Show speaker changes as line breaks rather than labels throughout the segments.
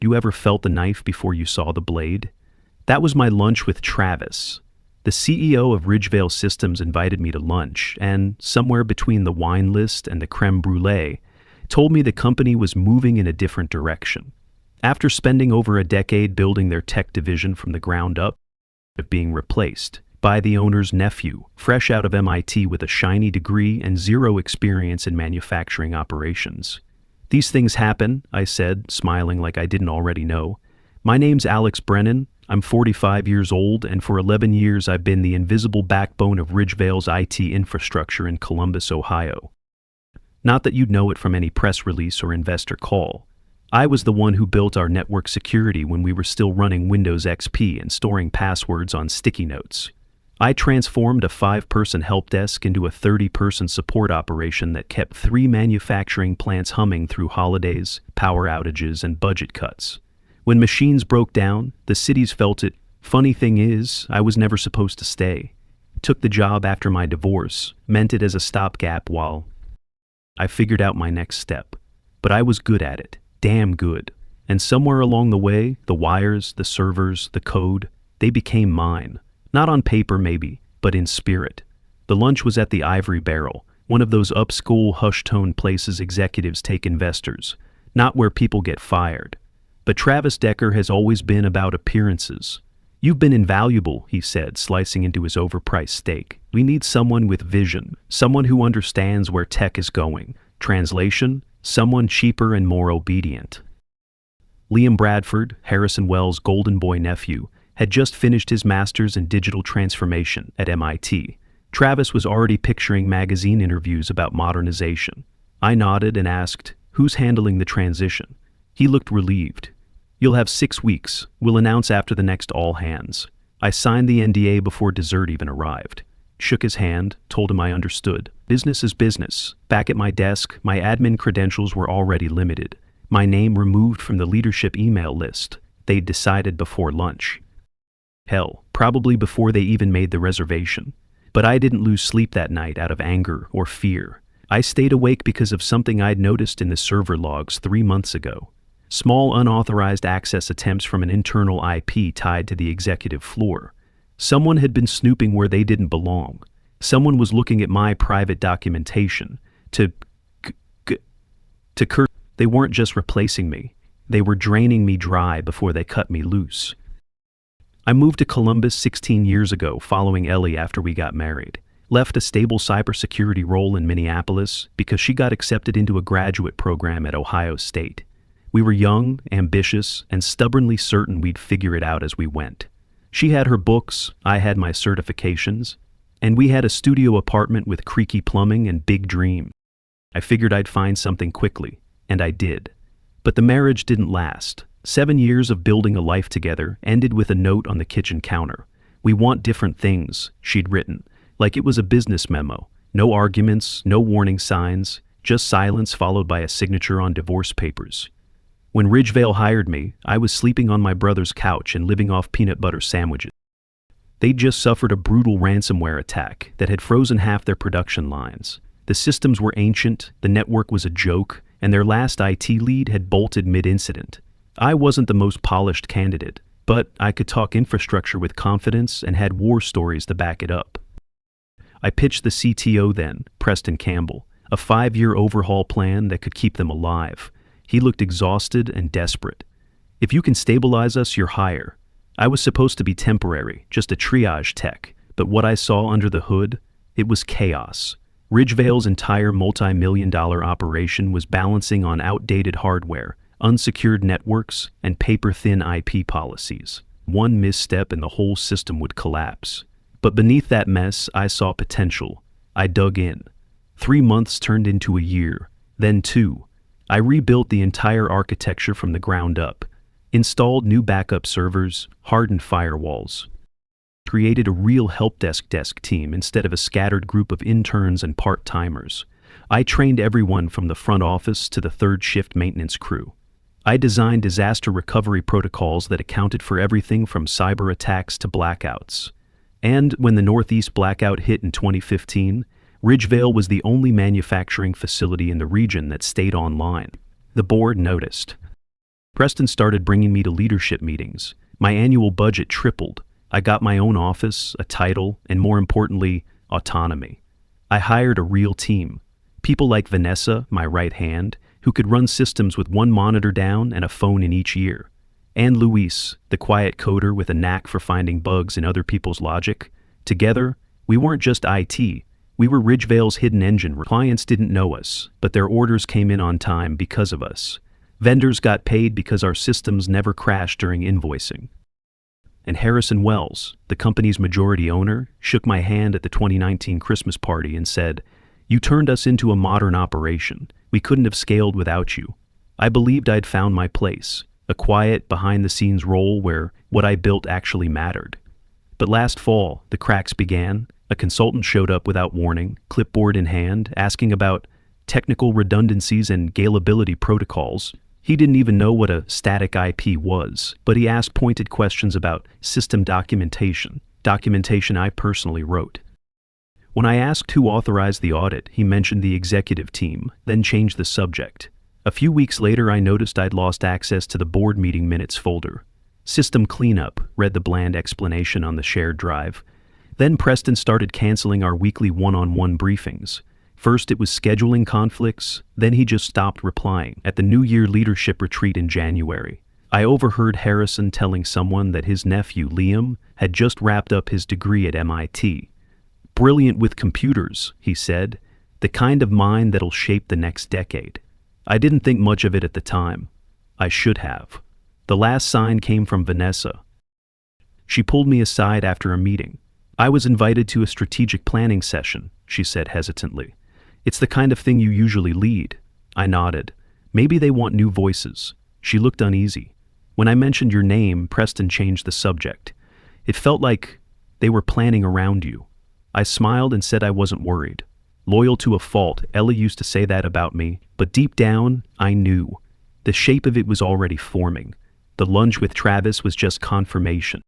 You ever felt the knife before you saw the blade? That was my lunch with Travis. The CEO of Ridgevale Systems invited me to lunch, and somewhere between the wine list and the creme brulee, told me the company was moving in a different direction. After spending over a decade building their tech division from the ground up, being replaced by the owner's nephew, fresh out of MIT with a shiny degree and zero experience in manufacturing operations. These things happen, I said, smiling like I didn't already know. My name's Alex Brennan. I'm 45 years old, and for 11 years I've been the invisible backbone of Ridgevale's IT infrastructure in Columbus, Ohio. Not that you'd know it from any press release or investor call. I was the one who built our network security when we were still running Windows XP and storing passwords on sticky notes. I transformed a 5-person help desk into a 30-person support operation that kept 3 manufacturing plants humming through holidays, power outages, and budget cuts. When machines broke down, the cities felt it. Funny thing is, I was never supposed to stay. Took the job after my divorce, meant it as a stopgap while I figured out my next step. But I was good at it, damn good. And somewhere along the way, the wires, the servers, the code, they became mine. Not on paper maybe, but in spirit. The lunch was at the Ivory Barrel, one of those upschool hush-tone places executives take investors, not where people get fired. But Travis Decker has always been about appearances. You've been invaluable, he said, slicing into his overpriced steak. We need someone with vision, someone who understands where tech is going. Translation, someone cheaper and more obedient. Liam Bradford, Harrison Wells' golden boy nephew, had just finished his master's in digital transformation at MIT. Travis was already picturing magazine interviews about modernization. I nodded and asked, "Who's handling the transition?" He looked relieved. "You'll have 6 weeks. We'll announce after the next all hands." I signed the NDA before dessert even arrived. Shook his hand, told him I understood. Business is business. Back at my desk, my admin credentials were already limited. My name removed from the leadership email list. They'd decided before lunch. Hell, probably before they even made the reservation. But I didn't lose sleep that night out of anger or fear. I stayed awake because of something I'd noticed in the server logs 3 months ago. Small unauthorized access attempts from an internal IP tied to the executive floor. Someone had been snooping where they didn't belong. Someone was looking at my private documentation to curse. They weren't just replacing me. They were draining me dry before they cut me loose. I moved to Columbus 16 years ago following Ellie after we got married. Left a stable cybersecurity role in Minneapolis because she got accepted into a graduate program at Ohio State. We were young, ambitious, and stubbornly certain we'd figure it out as we went. She had her books, I had my certifications, and we had a studio apartment with creaky plumbing and big dreams. I figured I'd find something quickly, and I did. But the marriage didn't last. 7 years of building a life together ended with a note on the kitchen counter. "We want different things," she'd written, like it was a business memo. No arguments, no warning signs, just silence followed by a signature on divorce papers. When Ridgevale hired me, I was sleeping on my brother's couch and living off peanut butter sandwiches. They'd just suffered a brutal ransomware attack that had frozen half their production lines. The systems were ancient, the network was a joke, and their last IT lead had bolted mid-incident. I wasn't the most polished candidate, but I could talk infrastructure with confidence and had war stories to back it up. I pitched the CTO then, Preston Campbell, a 5-year overhaul plan that could keep them alive. He looked exhausted and desperate. "If you can stabilize us, you're hire." I was supposed to be temporary, just a triage tech, but what I saw under the hood, it was chaos. Ridgevale's entire multi-million-dollar operation was balancing on outdated hardware, unsecured networks, and paper-thin IP policies. One misstep and the whole system would collapse. But beneath that mess, I saw potential. I dug in. 3 months turned into a year, then 2. I rebuilt the entire architecture from the ground up, installed new backup servers, hardened firewalls, created a real help desk team instead of a scattered group of interns and part-timers. I trained everyone from the front office to the third shift maintenance crew. I designed disaster recovery protocols that accounted for everything from cyber attacks to blackouts. And when the Northeast blackout hit in 2015, Ridgevale was the only manufacturing facility in the region that stayed online. The board noticed. Preston started bringing me to leadership meetings. My annual budget tripled. I got my own office, a title, and more importantly, autonomy. I hired a real team. People like Vanessa, my right hand, who could run systems with one monitor down and a phone in each ear. And Luis, the quiet coder with a knack for finding bugs in other people's logic. Together, we weren't just IT. We were Ridgevale's hidden engine. Clients didn't know us, but their orders came in on time because of us. Vendors got paid because our systems never crashed during invoicing. And Harrison Wells, the company's majority owner, shook my hand at the 2019 Christmas party and said, "You turned us into a modern operation. We couldn't have scaled without you." I believed I'd found my place, a quiet, behind-the-scenes role where what I built actually mattered. But last fall, the cracks began. A consultant showed up without warning, clipboard in hand, asking about technical redundancies and scalability protocols. He didn't even know what a static IP was, but he asked pointed questions about system documentation I personally wrote. When I asked who authorized the audit, he mentioned the executive team, then changed the subject. A few weeks later, I noticed I'd lost access to the board meeting minutes folder. System cleanup, read the bland explanation on the shared drive. Then Preston started canceling our weekly one-on-one briefings. First it was scheduling conflicts, then he just stopped replying. At the New Year leadership retreat in January, I overheard Harrison telling someone that his nephew, Liam, had just wrapped up his degree at MIT. "Brilliant with computers," he said, "the kind of mind that'll shape the next decade." I didn't think much of it at the time. I should have. The last sign came from Vanessa. She pulled me aside after a meeting. "I was invited to a strategic planning session," she said hesitantly. "It's the kind of thing you usually lead." I nodded. "Maybe they want new voices." She looked uneasy. When I mentioned your name, Preston changed the subject. "It felt like they were planning around you." I smiled and said I wasn't worried. Loyal to a fault, Ella used to say that about me, but deep down, I knew. The shape of it was already forming. The lunch with Travis was just confirmation.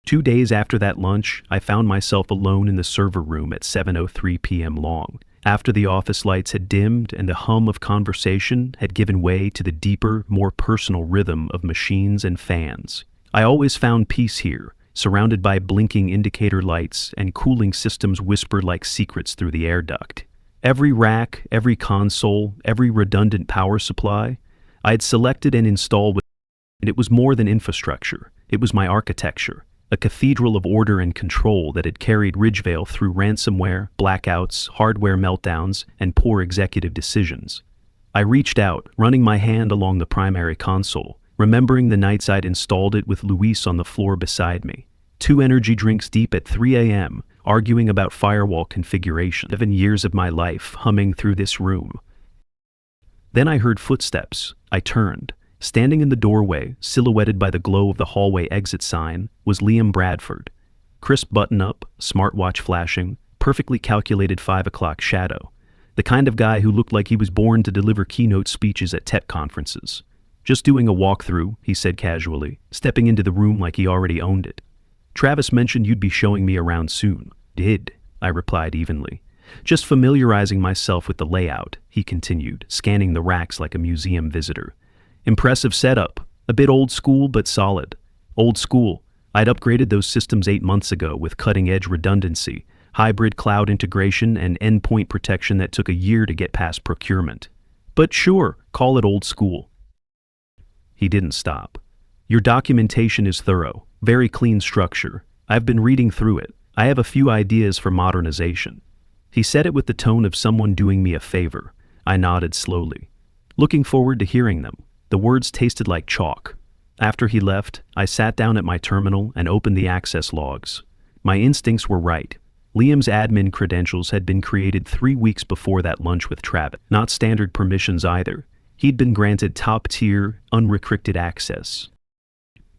2 days after that lunch, I found myself alone in the server room at 7:03 p.m. long. After the office lights had dimmed and the hum of conversation had given way to the deeper, more personal rhythm of machines and fans. I always found peace here, surrounded by blinking indicator lights and cooling systems whispered like secrets through the air duct. Every rack, every console, every redundant power supply, I had selected and installed and it was more than infrastructure. It was my architecture. A cathedral of order and control that had carried Ridgevale through ransomware, blackouts, hardware meltdowns, and poor executive decisions. I reached out, running my hand along the primary console, remembering the nights I'd installed it with Luis on the floor beside me. 2 energy drinks deep at 3 a.m., arguing about firewall configuration. 7 years of my life humming through this room. Then I heard footsteps. I turned. Standing in the doorway, silhouetted by the glow of the hallway exit sign, was Liam Bradford. Crisp button-up, smartwatch flashing, perfectly calculated 5 o'clock shadow. The kind of guy who looked like he was born to deliver keynote speeches at tech conferences. "Just doing a walkthrough," he said casually, stepping into the room like he already owned it. "Travis mentioned you'd be showing me around soon." "Did," I replied evenly. "Just familiarizing myself with the layout," he continued, scanning the racks like a museum visitor. "Impressive setup. A bit old school, but solid." Old school. I'd upgraded those systems 8 months ago with cutting-edge redundancy, hybrid cloud integration, and endpoint protection that took a year to get past procurement. "But sure, call it old school." He didn't stop. "Your documentation is thorough, very clean structure. I've been reading through it. I have a few ideas for modernization." He said it with the tone of someone doing me a favor. I nodded slowly. "Looking forward to hearing them." The words tasted like chalk. After he left, I sat down at my terminal and opened the access logs. My instincts were right. Liam's admin credentials had been created 3 weeks before that lunch with Travis. Not standard permissions either. He'd been granted top-tier, unrestricted access.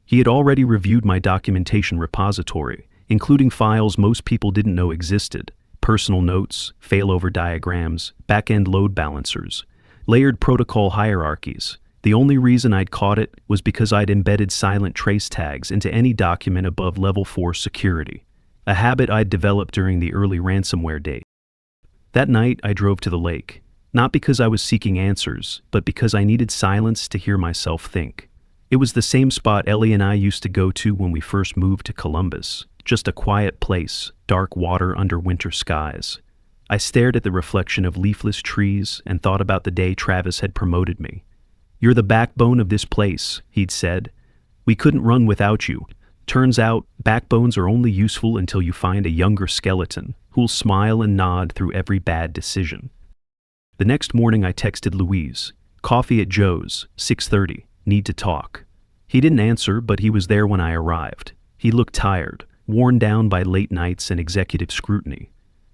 He had already reviewed my documentation repository, including files most people didn't know existed: personal notes, failover diagrams, back-end load balancers, layered protocol hierarchies. The only reason I'd caught it was because I'd embedded silent trace tags into any document above level 4 security, a habit I'd developed during the early ransomware days. That night, I drove to the lake, not because I was seeking answers, but because I needed silence to hear myself think. It was the same spot Ellie and I used to go to when we first moved to Columbus. Just a quiet place, dark water under winter skies. I stared at the reflection of leafless trees and thought about the day Travis had promoted me. "You're the backbone of this place," he'd said. "We couldn't run without you. Turns out, backbones are only useful until you find a younger skeleton who'll smile and nod through every bad decision." The next morning I texted Louise. "Coffee at Joe's, 6:30, need to talk." He didn't answer, but he was there when I arrived. He looked tired, worn down by late nights and executive scrutiny.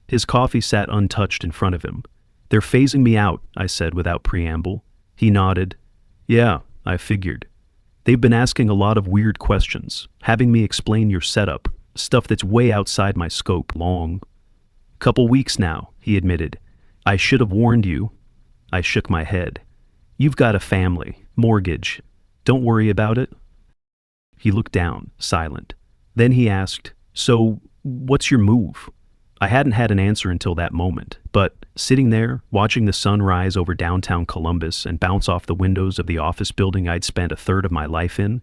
His coffee sat untouched in front of him. "They're phasing me out," I said without preamble. He nodded. "Yeah, I figured. They've been asking a lot of weird questions, having me explain your setup, stuff that's way outside my scope. Long. Couple weeks now," he admitted. "I should have warned you." I shook my head. "You've got a family, mortgage. Don't worry about it." He looked down, silent. Then he asked, "So, what's your move?" I hadn't had an answer until that moment, but sitting there, watching the sun rise over downtown Columbus and bounce off the windows of the office building I'd spent a third of my life in,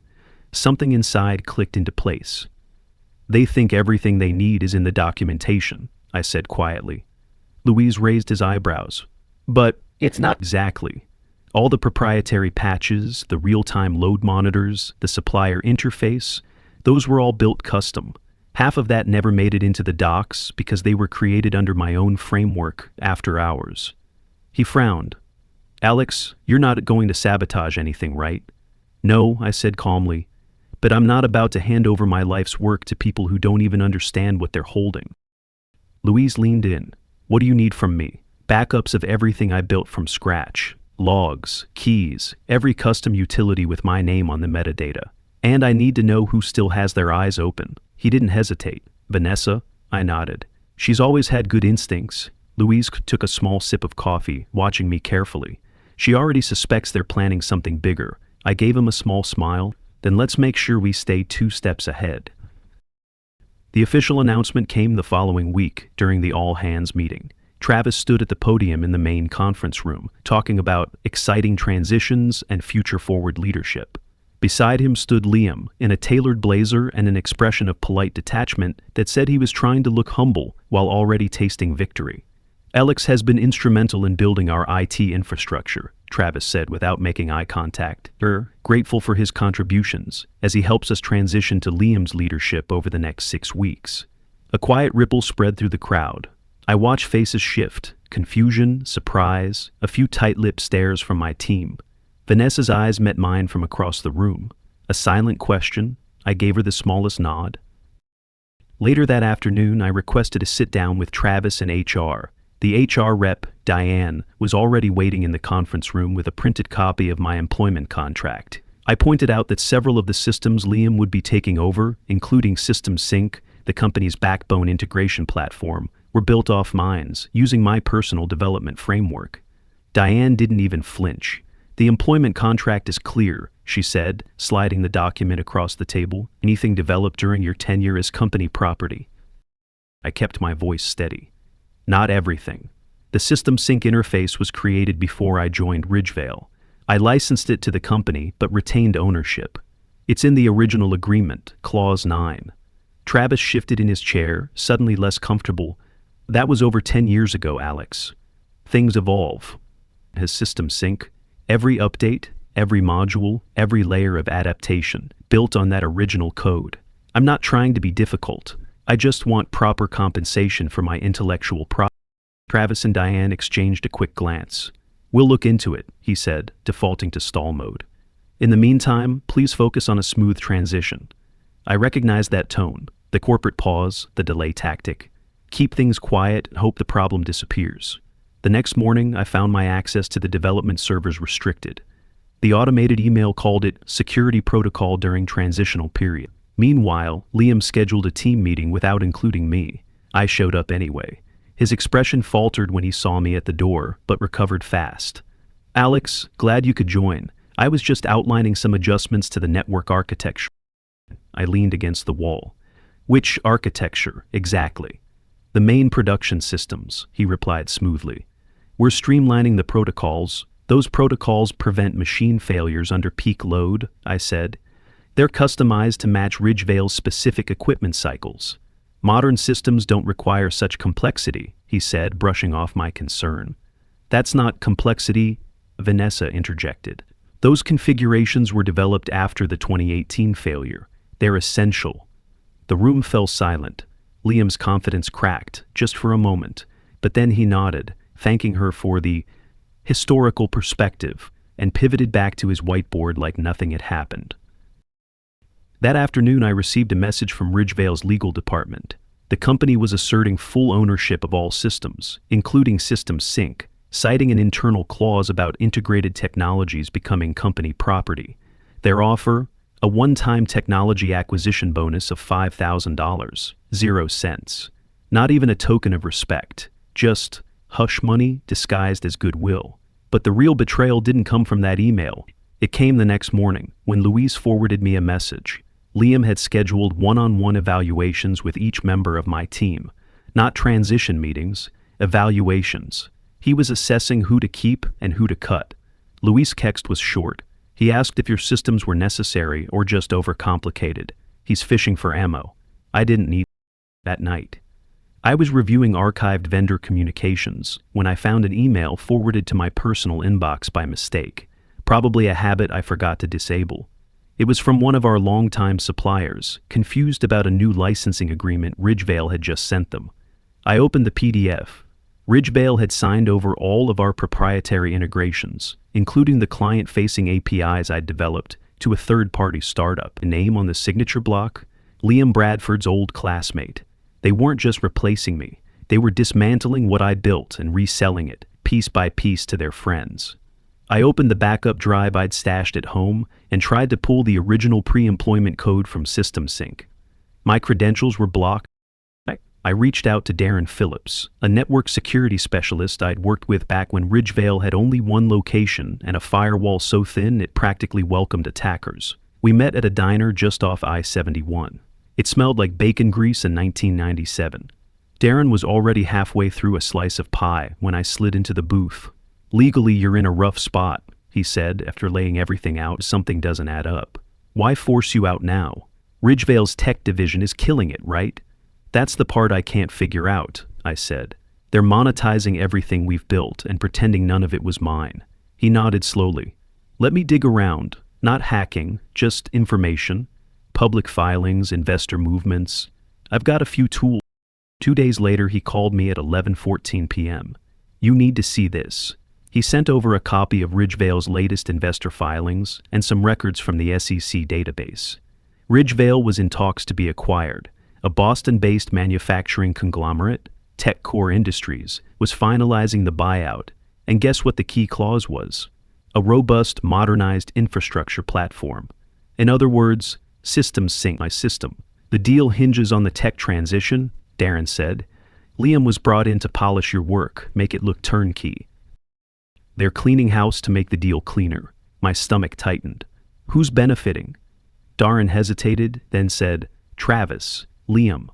something inside clicked into place. "They think everything they need is in the documentation," I said quietly. Louise raised his eyebrows. "But it's not exactly. All the proprietary patches, the real-time load monitors, the supplier interface, those were all built custom. Half of that never made it into the docs because they were created under my own framework after hours." He frowned. "Alex, you're not going to sabotage anything, right?" "No," I said calmly, "but I'm not about to hand over my life's work to people who don't even understand what they're holding." Louise leaned in. "What do you need from me?" "Backups of everything I built from scratch. Logs, keys, every custom utility with my name on the metadata. And I need to know who still has their eyes open." He didn't hesitate. "Vanessa?" I nodded. "She's always had good instincts." Louise took a small sip of coffee, watching me carefully. "She already suspects they're planning something bigger." I gave him a small smile. "Then let's make sure we stay 2 steps ahead." The official announcement came the following week during the all-hands meeting. Travis stood at the podium in the main conference room, talking about exciting transitions and future-forward leadership. Beside him stood Liam, in a tailored blazer and an expression of polite detachment that said he was trying to look humble while already tasting victory. "Alex has been instrumental in building our IT infrastructure," Travis said without making eye contact. "We're grateful for his contributions as he helps us transition to Liam's leadership over the next 6 weeks." A quiet ripple spread through the crowd. I watched faces shift, confusion, surprise, a few tight-lipped stares from my team. Vanessa's eyes met mine from across the room. A silent question. I gave her the smallest nod. Later that afternoon, I requested a sit-down with Travis and HR. The HR rep, Diane, was already waiting in the conference room with a printed copy of my employment contract. I pointed out that several of the systems Liam would be taking over, including System Sync, the company's backbone integration platform, were built off mine's, using my personal development framework. Diane didn't even flinch. "The employment contract is clear," she said, sliding the document across the table. "Anything developed during your tenure is company property." I kept my voice steady. "Not everything. The System Sync interface was created before I joined Ridgevale. I licensed it to the company but retained ownership. It's in the original agreement, Clause 9. Travis shifted in his chair, suddenly less comfortable. "That was over 10 years ago, Alex. Things evolve." His System Sync, every update, every module, every layer of adaptation, built on that original code. I'm not trying to be difficult. I just want proper compensation for my intellectual property. Travis and Diane exchanged a quick glance. "We'll look into it," he said, defaulting to stall mode. "In the meantime, please focus on a smooth transition." I recognized that tone, the corporate pause, the delay tactic. Keep things quiet and hope the problem disappears. The next morning, I found my access to the development servers restricted. The automated email called it security protocol during transitional period. Meanwhile, Liam scheduled a team meeting without including me. I showed up anyway. His expression faltered when he saw me at the door, but recovered fast. "Alex, glad you could join. I was just outlining some adjustments to the network architecture." I leaned against the wall. "Which architecture, exactly?" "The main production systems," he replied smoothly. "We're streamlining the protocols, Those protocols prevent machine failures under peak load, I said. They're customized to match Ridgevale's specific equipment cycles. Modern systems don't require such complexity, he said, brushing off my concern. That's not complexity, Vanessa interjected. Those configurations were developed after the 2018 failure. They're essential. The room fell silent. Liam's confidence cracked, just for a moment, but then he nodded, thanking her for the historical perspective, and pivoted back to his whiteboard like nothing had happened. That afternoon I received a message from Ridgevale's legal department. The company was asserting full ownership of all systems, including System Sync, citing an internal clause about integrated technologies becoming company property. Their offer, a one-time technology acquisition bonus of $5,000, 0 cents. Not even a token of respect, just hush money disguised as goodwill. But the real betrayal didn't come from that email. It came the next morning, when Louise forwarded me a message. Liam had scheduled one-on-one evaluations with each member of my team. Not transition meetings, evaluations. He was assessing who to keep and who to cut. Louise's text was short. He asked if your systems were necessary or just overcomplicated. He's fishing for ammo. I didn't need that night. I was reviewing archived vendor communications when I found an email forwarded to my personal inbox by mistake, probably a habit I forgot to disable. It was from one of our longtime suppliers, confused about a new licensing agreement Ridgevale had just sent them. I opened the PDF. Ridgevale had signed over all of our proprietary integrations, including the client-facing APIs I'd developed, to a third-party startup. The name on the signature block? Liam Bradford's old classmate. They weren't just replacing me. They were dismantling what I built and reselling it, piece by piece, to their friends. I opened the backup drive I'd stashed at home and tried to pull the original pre-employment code from System Sync. My credentials were blocked. I reached out to Darren Phillips, a network security specialist I'd worked with back when Ridgevale had only one location and a firewall so thin it practically welcomed attackers. We met at a diner just off I-71. It smelled like bacon grease in 1997. Darren was already halfway through a slice of pie when I slid into the booth. "Legally, you're in a rough spot," he said after laying everything out. "Something doesn't add up. Why force you out now? Ridgevale's tech division is killing it, right?" "That's the part I can't figure out," I said. "They're monetizing everything we've built and pretending none of it was mine." He nodded slowly. "Let me dig around. Not hacking, just information. Public filings, investor movements. I've got a few tools." 2 days later, he called me at 11:14 p.m. "You need to see this." He sent over a copy of Ridgevale's latest investor filings and some records from the SEC database. Ridgevale was in talks to be acquired. A Boston-based manufacturing conglomerate, TechCore Industries, was finalizing the buyout, and guess what the key clause was? A robust, modernized infrastructure platform. In other words, System Sync, my system. "The deal hinges on the tech transition," Darren said. "Liam was brought in to polish your work, make it look turnkey. They're cleaning house to make the deal cleaner." My stomach tightened. "Who's benefiting?" Darren hesitated, then said, "Travis, Liam,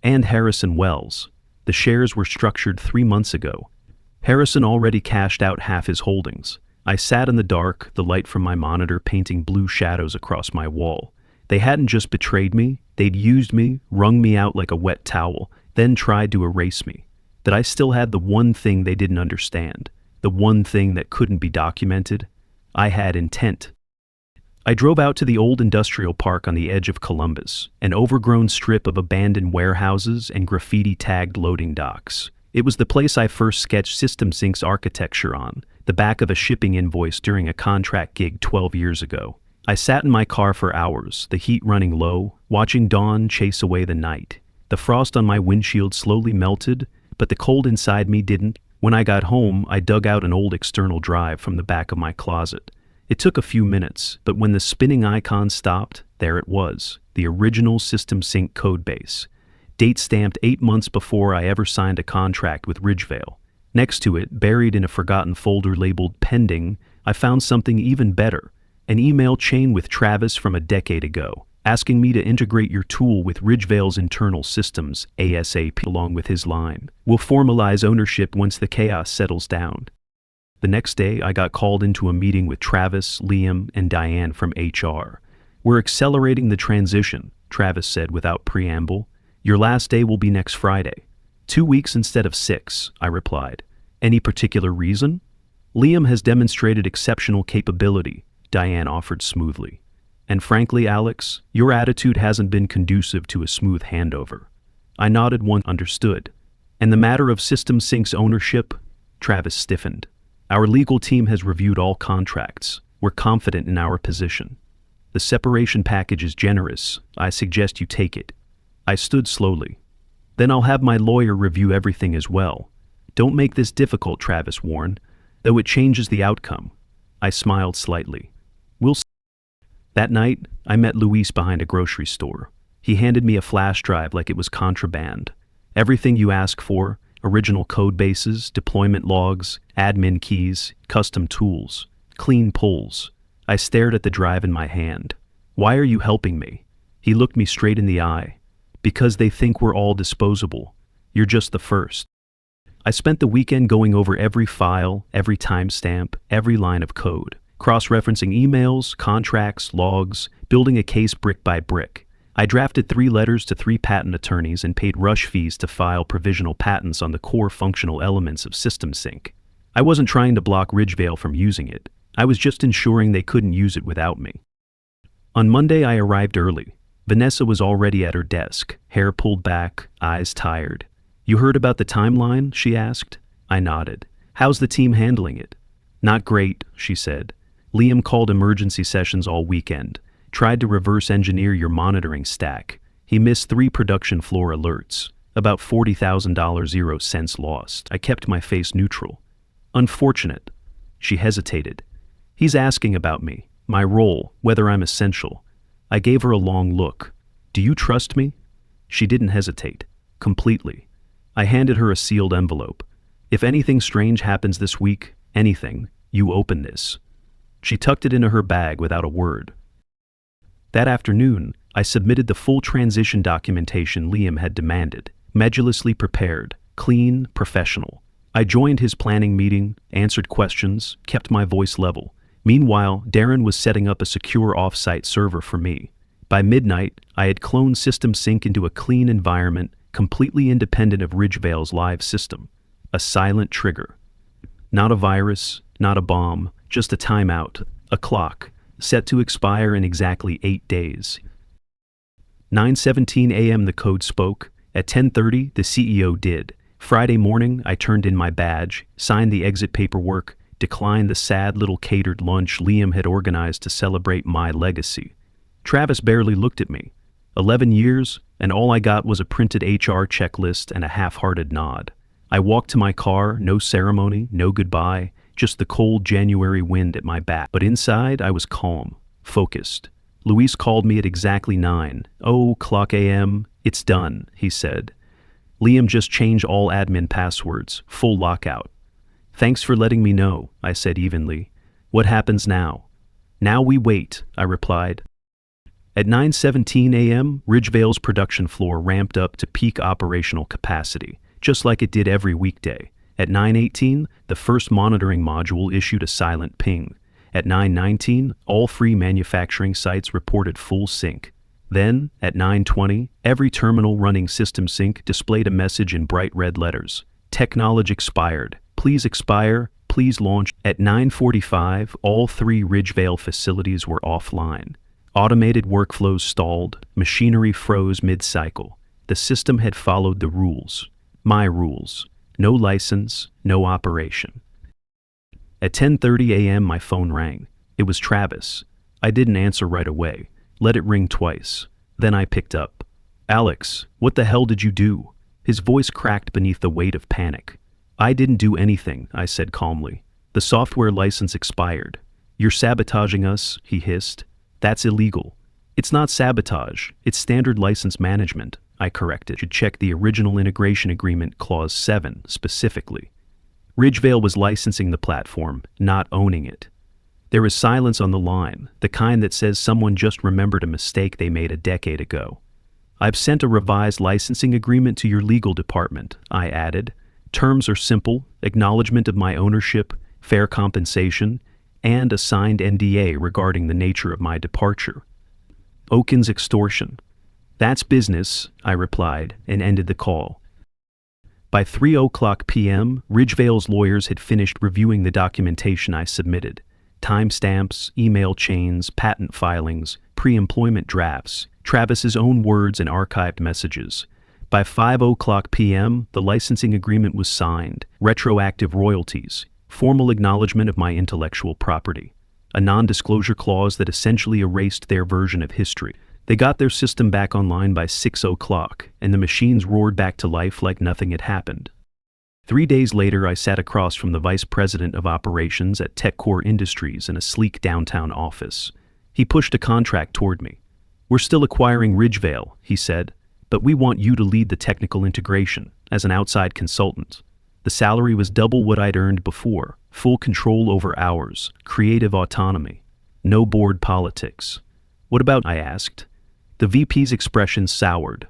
and Harrison Wells. The shares were structured 3 months ago. Harrison already cashed out half his holdings." I sat in the dark, the light from my monitor painting blue shadows across my wall. They hadn't just betrayed me, they'd used me, wrung me out like a wet towel, then tried to erase me. That I still had the one thing they didn't understand, the one thing that couldn't be documented. I had intent. I drove out to the old industrial park on the edge of Columbus, an overgrown strip of abandoned warehouses and graffiti-tagged loading docks. It was the place I first sketched System Sync's architecture on, the back of a shipping invoice during a contract gig 12 years ago. I sat in my car for hours, the heat running low, watching dawn chase away the night. The frost on my windshield slowly melted, but the cold inside me didn't. When I got home, I dug out an old external drive from the back of my closet. It took a few minutes, but when the spinning icon stopped, there it was, the original System Sync codebase. Date stamped 8 months before I ever signed a contract with Ridgevale. Next to it, buried in a forgotten folder labeled Pending, I found something even better. An email chain with Travis from a decade ago, asking me to integrate your tool with Ridgevale's internal systems, ASAP, along with his line. "We'll formalize ownership once the chaos settles down." The next day, I got called into a meeting with Travis, Liam, and Diane from HR. We're accelerating the transition, Travis said without preamble. Your last day will be next Friday. 2 weeks instead of 6, I replied. Any particular reason? Liam has demonstrated exceptional capability, Diane offered smoothly. And frankly, Alex, your attitude hasn't been conducive to a smooth handover. I nodded once understood. And the matter of System Sync's ownership? Travis stiffened. Our legal team has reviewed all contracts. We're confident in our position. The separation package is generous. I suggest you take it. I stood slowly. Then I'll have my lawyer review everything as well. Don't make this difficult, Travis warned, though it changes the outcome. I smiled slightly. We'll see. That night, I met Luis behind a grocery store. He handed me a flash drive like it was contraband. Everything you ask for, original code bases, deployment logs, admin keys, custom tools, clean pulls. I stared at the drive in my hand. Why are you helping me? He looked me straight in the eye. Because they think we're all disposable. You're just the first. I spent the weekend going over every file, every timestamp, every line of code, cross-referencing emails, contracts, logs, building a case brick by brick. I drafted 3 letters to 3 patent attorneys and paid rush fees to file provisional patents on the core functional elements of System Sync. I wasn't trying to block Ridgevale from using it. I was just ensuring they couldn't use it without me. On Monday, I arrived early. Vanessa was already at her desk, hair pulled back, eyes tired. You heard about the timeline? She asked. I nodded. How's the team handling it? Not great, she said. Liam called emergency sessions all weekend. Tried to reverse engineer your monitoring stack. He missed 3 production floor alerts. About $40,000 0 cents lost. I kept my face neutral. Unfortunate. She hesitated. He's asking about me, my role, whether I'm essential. I gave her a long look. Do you trust me? She didn't hesitate. Completely. I handed her a sealed envelope. If anything strange happens this week, anything, you open this. She tucked it into her bag without a word. That afternoon, I submitted the full transition documentation Liam had demanded, meticulously prepared, clean, professional. I joined his planning meeting, answered questions, kept my voice level. Meanwhile, Darren was setting up a secure off-site server for me. By midnight, I had cloned System Sync into a clean environment, completely independent of Ridgevale's live system. A silent trigger. Not a virus, not a bomb, just a timeout, a clock, set to expire in exactly 8 days. 9:17 a.m. the code spoke. At 10:30, the CEO did. Friday morning, I turned in my badge, signed the exit paperwork, declined the sad little catered lunch Liam had organized to celebrate my legacy. Travis barely looked at me. 11 years, and all I got was a printed HR checklist and a half-hearted nod. I walked to my car, no ceremony, no goodbye, just the cold January wind at my back. But inside, I was calm, focused. Luis called me at exactly 9:00 a.m. It's done, he said. Liam just changed all admin passwords, full lockout. Thanks for letting me know, I said evenly. What happens now? Now we wait, I replied. At 9:17 a.m., Ridgevale's production floor ramped up to peak operational capacity, just like it did every weekday. At 9:18, the first monitoring module issued a silent ping. At 9:19, all 3 manufacturing sites reported full sync. Then, at 9:20, every terminal running System Sync displayed a message in bright red letters. Technology expired. Please expire. Please launch. At 9:45, all 3 Ridgevale facilities were offline. Automated workflows stalled. Machinery froze mid-cycle. The system had followed the rules. My rules. No license, no operation. At 10:30 a.m., my phone rang. It was Travis. I didn't answer right away. Let it ring twice. Then I picked up. Alex, what the hell did you do? His voice cracked beneath the weight of panic. I didn't do anything, I said calmly. The software license expired. You're sabotaging us, he hissed. That's illegal. It's not sabotage, it's standard license management, I corrected. You should check the original integration agreement clause 7 specifically. Ridgevale was licensing the platform, not owning it. There is silence on the line, the kind that says someone just remembered a mistake they made a decade ago. I've sent a revised licensing agreement to your legal department, I added. Terms are simple: acknowledgement of my ownership, fair compensation, and a signed NDA regarding the nature of my departure. Oaken's extortion. That's business, I replied, and ended the call. By 3:00 p.m., Ridgevale's lawyers had finished reviewing the documentation I submitted. Timestamps, email chains, patent filings, pre-employment drafts, Travis's own words and archived messages. By 5:00 p.m., the licensing agreement was signed, retroactive royalties, formal acknowledgement of my intellectual property, a non-disclosure clause that essentially erased their version of history. They got their system back online by 6:00, and the machines roared back to life like nothing had happened. 3 days later, I sat across from the vice president of operations at TechCore Industries in a sleek downtown office. He pushed a contract toward me. "We're still acquiring Ridgevale," he said, "but we want you to lead the technical integration as an outside consultant." The salary was double what I'd earned before, full control over hours, creative autonomy, no board politics. "What about?" I asked. The VP's expression soured.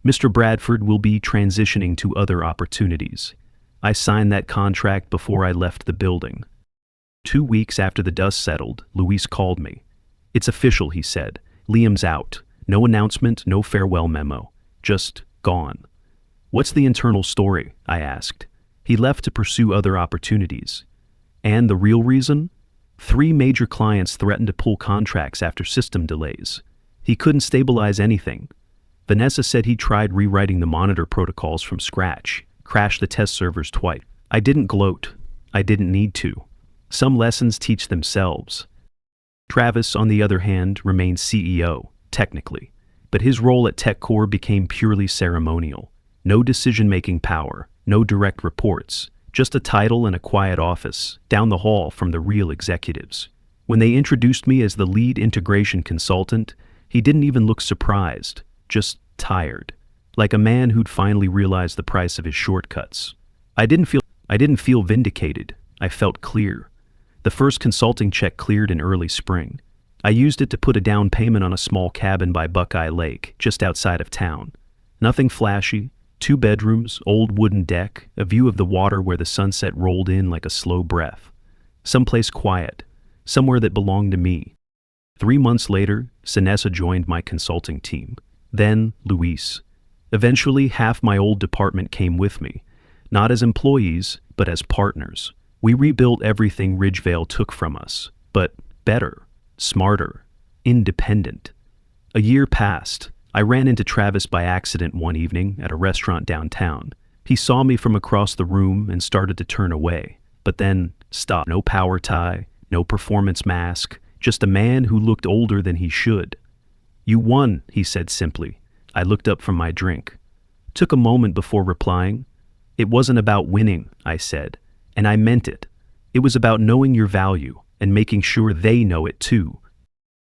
"Mr. Bradford will be transitioning to other opportunities." I signed that contract before I left the building. 2 weeks after the dust settled, Luis called me. "It's official," he said. "Liam's out. No announcement, no farewell memo. Just gone." "What's the internal story?" I asked. "He left to pursue other opportunities." "And the real reason?" 3 major clients threatened to pull contracts after system delays. He couldn't stabilize anything. Vanessa said he tried rewriting the monitor protocols from scratch, crashed the test servers twice. I didn't gloat. I didn't need to. Some lessons teach themselves. Travis, on the other hand, remained CEO, technically, but his role at TechCore became purely ceremonial. No decision-making power, no direct reports, just a title and a quiet office, down the hall from the real executives. When they introduced me as the lead integration consultant, he didn't even look surprised, just tired, like a man who'd finally realized the price of his shortcuts. I didn't feel vindicated. I felt clear. The first consulting check cleared in early spring. I used it to put a down payment on a small cabin by Buckeye Lake, just outside of town. Nothing flashy, 2 bedrooms, old wooden deck, a view of the water where the sunset rolled in like a slow breath. Someplace quiet, somewhere that belonged to me. 3 months later, Sinessa joined my consulting team. Then, Luis. Eventually, half my old department came with me, not as employees, but as partners. We rebuilt everything Ridgevale took from us, but better, smarter, independent. A year passed. I ran into Travis by accident one evening at a restaurant downtown. He saw me from across the room and started to turn away, but then stopped. No power tie, no performance mask, just a man who looked older than he should. "You won," he said simply. I looked up from my drink. Took a moment before replying. "It wasn't about winning," I said, and I meant it. "It was about knowing your value and making sure they know it too."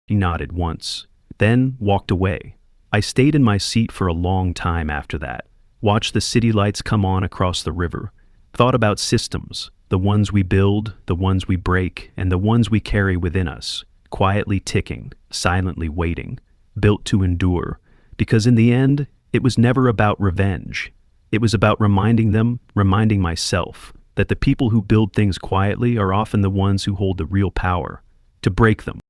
He nodded once, then walked away. I stayed in my seat for a long time after that, watched the city lights come on across the river, thought about systems, the ones we build, the ones we break, and the ones we carry within us, quietly ticking, silently waiting, built to endure. Because in the end, it was never about revenge. It was about reminding myself, that the people who build things quietly are often the ones who hold the real power to break them.